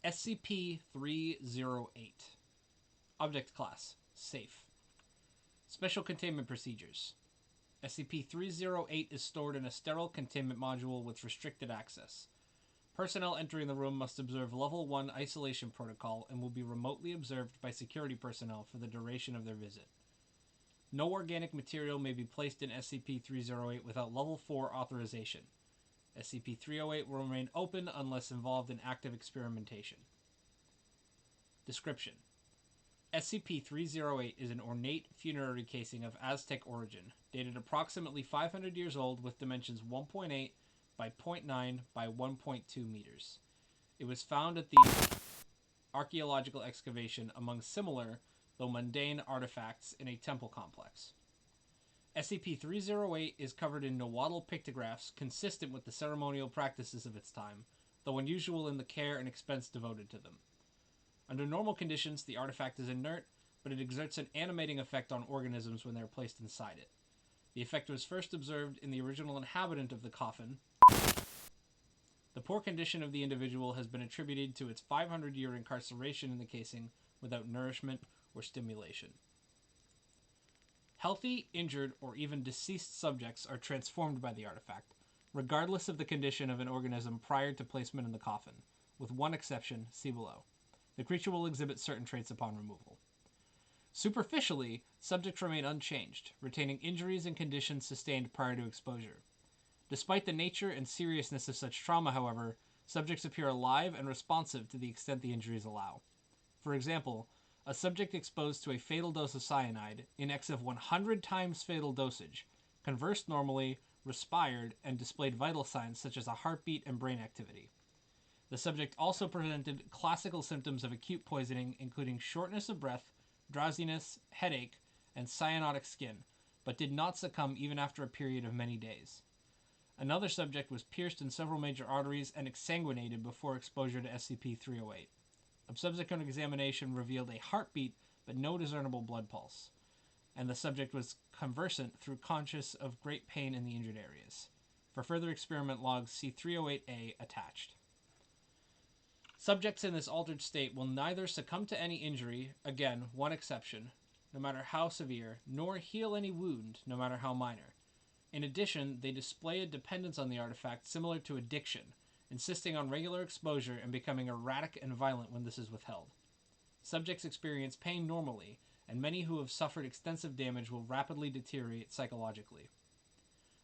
SCP-308. Object Class: Safe. Special Containment Procedures. SCP-308 is stored in a sterile containment module with restricted access. Personnel entering the room must observe Level 1 isolation protocol and will be remotely observed by security personnel for the duration of their visit. No organic material may be placed in SCP-308 without Level 4 authorization. SCP-308 will remain open unless involved in active experimentation. Description: SCP-308 is an ornate funerary casing of Aztec origin, dated approximately 500 years old with dimensions 1.8 by 0.9 by 1.2 meters. It was found at the archaeological excavation among similar, though mundane, artifacts in a temple complex. SCP-308 is covered in Nahuatl pictographs consistent with the ceremonial practices of its time, though unusual in the care and expense devoted to them. Under normal conditions, the artifact is inert, but it exerts an animating effect on organisms when they are placed inside it. The effect was first observed in the original inhabitant of the coffin. The poor condition of the individual has been attributed to its 500-year incarceration in the casing without nourishment or stimulation. Healthy, injured, or even deceased subjects are transformed by the artifact, regardless of the condition of an organism prior to placement in the coffin, with one exception, see below. The creature will exhibit certain traits upon removal. Superficially, subjects remain unchanged, retaining injuries and conditions sustained prior to exposure. Despite the nature and seriousness of such trauma, however, subjects appear alive and responsive to the extent the injuries allow. For example, a subject exposed to a fatal dose of cyanide, in excess of 100 times fatal dosage, conversed normally, respired, and displayed vital signs such as a heartbeat and brain activity. The subject also presented classical symptoms of acute poisoning, including shortness of breath, drowsiness, headache, and cyanotic skin, but did not succumb even after a period of many days. Another subject was pierced in several major arteries and exsanguinated before exposure to SCP-308. A subsequent examination revealed a heartbeat but no discernible blood pulse, and the subject was conversant through conscious of great pain in the injured areas. For further experiment logs, see 308A attached. Subjects in this altered state will neither succumb to any injury, again, one exception, no matter how severe, nor heal any wound, no matter how minor. In addition, they display a dependence on the artifact similar to addiction, insisting on regular exposure and becoming erratic and violent when this is withheld. Subjects experience pain normally, and many who have suffered extensive damage will rapidly deteriorate psychologically.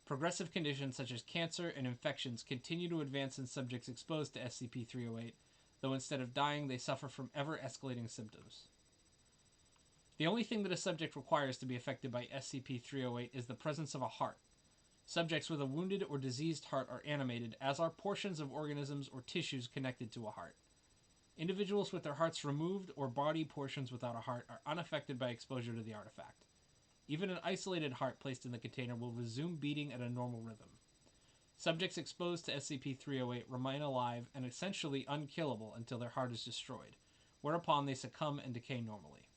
Progressive conditions such as cancer and infections continue to advance in subjects exposed to SCP-308, though instead of dying, they suffer from ever-escalating symptoms. The only thing that a subject requires to be affected by SCP-308 is the presence of a heart. Subjects with a wounded or diseased heart are animated, as are portions of organisms or tissues connected to a heart. Individuals with their hearts removed or body portions without a heart are unaffected by exposure to the artifact. Even an isolated heart placed in the container will resume beating at a normal rhythm. Subjects exposed to SCP-308 remain alive and essentially unkillable until their heart is destroyed, whereupon they succumb and decay normally.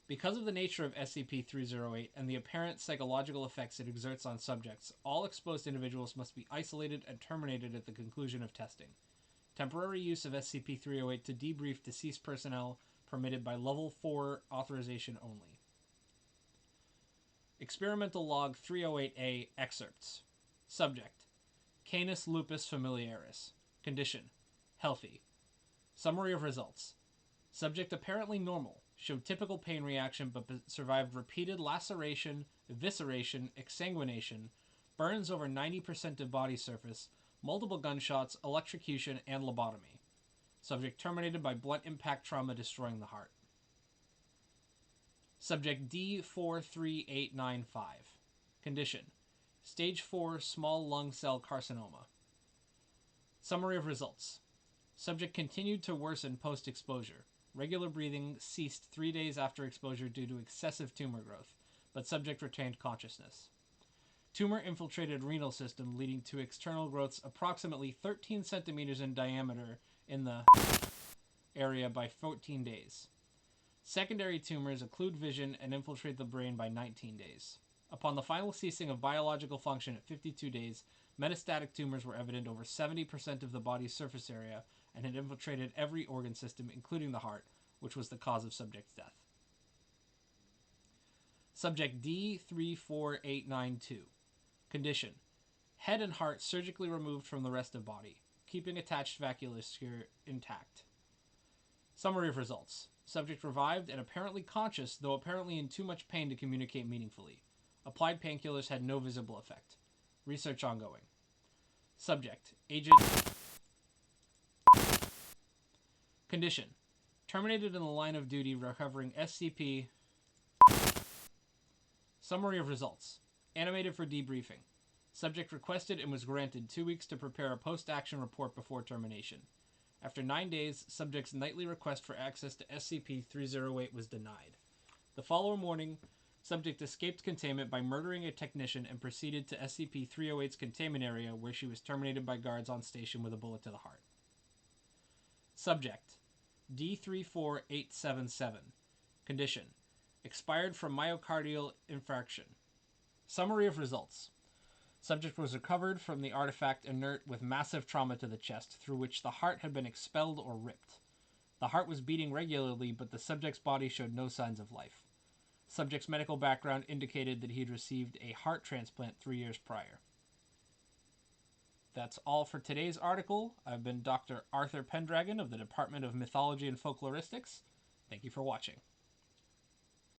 Because of the nature of SCP-308 and the apparent psychological effects it exerts on subjects, all exposed individuals must be isolated and terminated at the conclusion of testing. Temporary use of SCP-308 to debrief deceased personnel permitted by Level 4 authorization only. Experimental Log 308A Excerpts. Subject: Canis lupus familiaris. Condition: Healthy. Summary of results. Subject apparently normal. Showed typical pain reaction but survived repeated laceration, evisceration, exsanguination, burns over 90% of body surface, multiple gunshots, electrocution, and lobotomy. Subject terminated by blunt impact trauma destroying the heart. Subject D43895. Condition: Stage 4 small lung cell carcinoma. Summary of results. Subject continued to worsen post-exposure. Regular breathing ceased 3 days after exposure due to excessive tumor growth, but subject retained consciousness. Tumor infiltrated renal system, leading to external growths approximately 13 centimeters in diameter in the area by 14 days. Secondary tumors occlude vision and infiltrate the brain by 19 days. Upon the final ceasing of biological function at 52 days, Metastatic tumors were evident over 70% of the body's surface area and had infiltrated every organ system, including the heart, which was the cause of subject's death. Subject D34892. Condition: head and heart surgically removed from the rest of body, keeping attached vasculature intact. Summary of results. Subject revived and apparently conscious, though apparently in too much pain to communicate meaningfully. Applied painkillers had no visible effect. Research ongoing. Subject: aged. Condition: terminated in the line of duty recovering SCP. Summary of results. Animated for debriefing. Subject requested and was granted 2 weeks to prepare a post-action report before termination. After 9 days, subject's nightly request for access to SCP-308 was denied. The following morning, subject escaped containment by murdering a technician and proceeded to SCP-308's containment area, where she was terminated by guards on station with a bullet to the heart. Subject: D34877. Condition: expired from myocardial infarction. Summary of results. Subject was recovered from the artifact inert with massive trauma to the chest, through which the heart had been expelled or ripped. The heart was beating regularly, but the subject's body showed no signs of life. Subject's medical background indicated that he had received a heart transplant 3 years prior. That's all for today's article. I've been Dr. Arthur Pendragon of the Department of Mythology and Folkloristics. Thank you for watching.